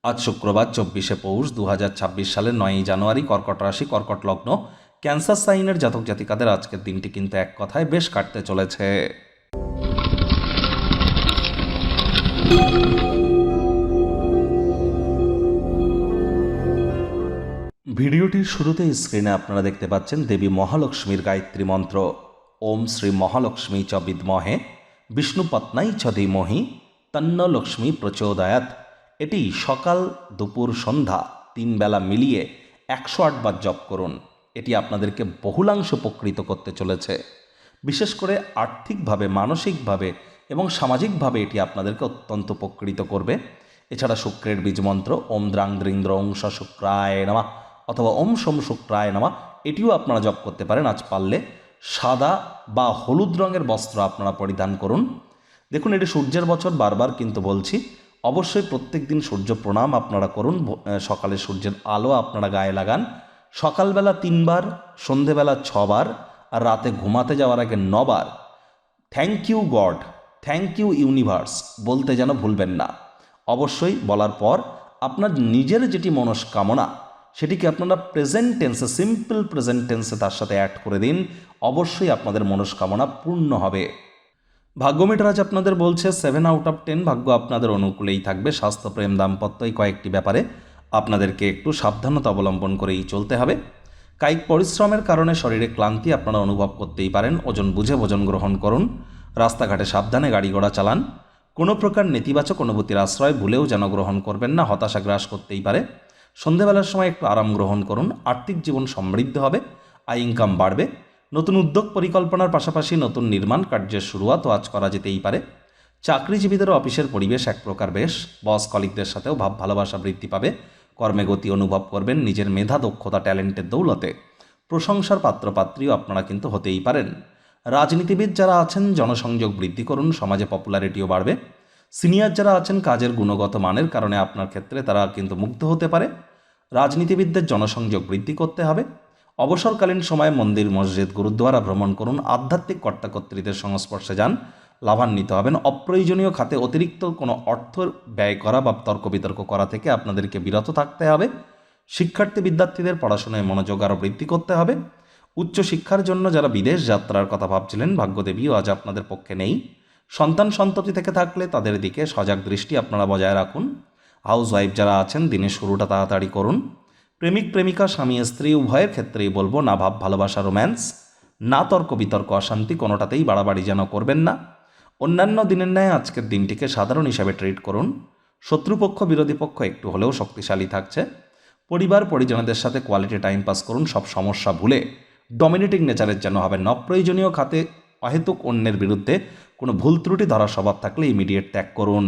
আজ শুক্রবার 24শে পৌষ 2026 সালের 9ই জানুয়ারি, কর্কট রাশি, কর্কট লগ্ন, ক্যান্সার সাইনের জাতক জাতিকাদের আজকের দিনটি কিন্তু এক কথায় বেশ কাটতে চলেছে। ভিডিওটির শুরুতে স্ক্রিনে আপনারা দেখতে পাচ্ছেন দেবী মহালক্ষ্মীর গায়ত্রী মন্ত্র। ওম শ্রী মহালক্ষ্মী চ বিদ্মহে বিষ্ণুপত্নাই চ ধীমহি তন্ন লক্ষ্মী প্রচোদয়াৎ। এটি সকাল, দুপুর, সন্ধ্যা 3 বেলা মিলিয়ে 108 বার জপ করুন। এটি আপনাদেরকে বহুলাংশ উপকৃত করতে চলেছে। বিশেষ করে আর্থিকভাবে, মানসিকভাবে এবং সামাজিকভাবে এটি আপনাদেরকে অত্যন্ত উপকৃত করবে। এছাড়া শুক্রের বীজ মন্ত্র ওম দ্রাং দ্রিং দ্রং স শুক্রায় নমঃ অথবা ওম সোম শুক্রায় নমঃ, এটিও আপনারা জপ করতে পারেন। আজ পারলে সাদা বা হলুদ রঙের বস্ত্র আপনারা পরিধান করুন। দেখুন, এটি সূর্যের বছর, বারবার কিন্তু বলছি, অবশ্যই প্রত্যেক দিন সূর্য প্রণাম আপনারা করুন। সকালে সূর্যের আলো আপনারা গায়ে লাগান। সকালবেলা 3 বার, সন্ধেবেলা 6 বার, আর রাতে ঘুমাতে যাওয়ার আগে 9 বার thank you God, thank you universe বলতে যেন ভুলবেন না। অবশ্যই বলার পর আপনার নিজের যেটি মনস্কামনা সেটিকে আপনারা প্রেজেন্ট টেন্সে, সিম্পল প্রেজেন্ট টেন্সে তার সাথে অ্যাড করে দিন। অবশ্যই আপনাদের মনস্কামনা পূর্ণ হবে। ভাগ্যমিটার আজ আপনাদের বলছে 7 আউট অফ 10, ভাগ্য আপনাদের অনুকূলেই থাকবে। স্বাস্থ্য, প্রেম, দাম্পত্য এই কয়েকটি ব্যাপারে আপনাদেরকে একটু সাবধানতা অবলম্বন করেই চলতে হবে। কায়িক পরিশ্রমের কারণে শরীরে ক্লান্তি আপনারা অনুভব করতেই পারেন। ওজন বুঝে ভোজন গ্রহণ করুন। রাস্তাঘাটে সাবধানে গাড়ি ঘোড়া চালান। কোনো প্রকার নেতিবাচক অনুভূতির আশ্রয় ভুলেও যেন গ্রহণ করবেন না, হতাশা গ্রাস করতেই পারে। সন্ধেবেলার সময় একটু আরাম গ্রহণ করুন। আর্থিক জীবন সমৃদ্ধ হবে, আয় ইনকাম বাড়বে। নতুন উদ্যোগ পরিকল্পনার পাশাপাশি নতুন নির্মাণ কার্যের শুরুয়াতও আজ করা যেতেই পারে। চাকরিজীবীদের অফিসের পরিবেশ এক প্রকার বেশ। বস কলিগদের সাথেও ভাব ভালোবাসা বৃদ্ধি পাবে। কর্মে গতি অনুভব করবেন। নিজের মেধা, দক্ষতা, ট্যালেন্টের দৌলতে প্রশংসার পাত্রপাত্রীও আপনারা কিন্তু হতেই পারেন। রাজনীতিবিদ যারা আছেন জনসংযোগ বৃদ্ধি করুন, সমাজে পপুলারিটিও বাড়বে। সিনিয়র যারা আছেন কাজের গুণগত মানের কারণে আপনার ক্ষেত্রে তারা কিন্তু মুগ্ধ হতে পারে। রাজনীতিবিদদের জনসংযোগ বৃদ্ধি করতে হবে। অবসরকালীন সময়ে মন্দির, মসজিদ, গুরুদ্বারা ভ্রমণ করুন। আধ্যাত্মিক কর্তাকর্ত্রীদের সংস্পর্শে যান, লাভান্বিত হবেন। অপ্রয়োজনীয় খাতে অতিরিক্ত কোনো অর্থ ব্যয় করা বা তর্ক বিতর্ক করা থেকে আপনাদেরকে বিরত থাকতে হবে। শিক্ষার্থী বিদ্যার্থীদের পড়াশোনায় মনোযোগ আরও বৃদ্ধি করতে হবে। উচ্চশিক্ষার জন্য যারা বিদেশ যাত্রার কথা ভাবছিলেন, ভাগ্যদেবীও আজ আপনাদের পক্ষে নেই। সন্তান সন্ততি থেকে থাকলে তাদের দিকে সজাগ দৃষ্টি আপনারা বজায় রাখুন। হাউস ওয়াইফ যারা আছেন দিনের শুরুটা তাড়াতাড়ি করুন। প্রেমিক প্রেমিকা, স্বামী স্ত্রী উভয়ের ক্ষেত্রেই বলবো, না ভাব ভালোবাসা, রোম্যান্স, না তর্ক বিতর্ক, অশান্তি, কোনোটাতেই বাড়াবাড়ি যেন করবেন না। অন্যান্য দিনের ন্যায় আজকের দিনটিকে সাধারণ হিসাবে ট্রিট করুন। শত্রুপক্ষ, বিরোধী পক্ষ একটু হলেও শক্তিশালী থাকছে। পরিবার পরিজনদের সাথে কোয়ালিটি টাইম পাস করুন। সব সমস্যা ভুলে ডমিনেটিং নেচারের যেন হবেন না। অপ্রয়োজনীয় খাতে অহেতুক অন্যের বিরুদ্ধে কোনো ভুল ত্রুটি ধরার স্বভাব থাকলে ইমিডিয়েট ত্যাগ করুন।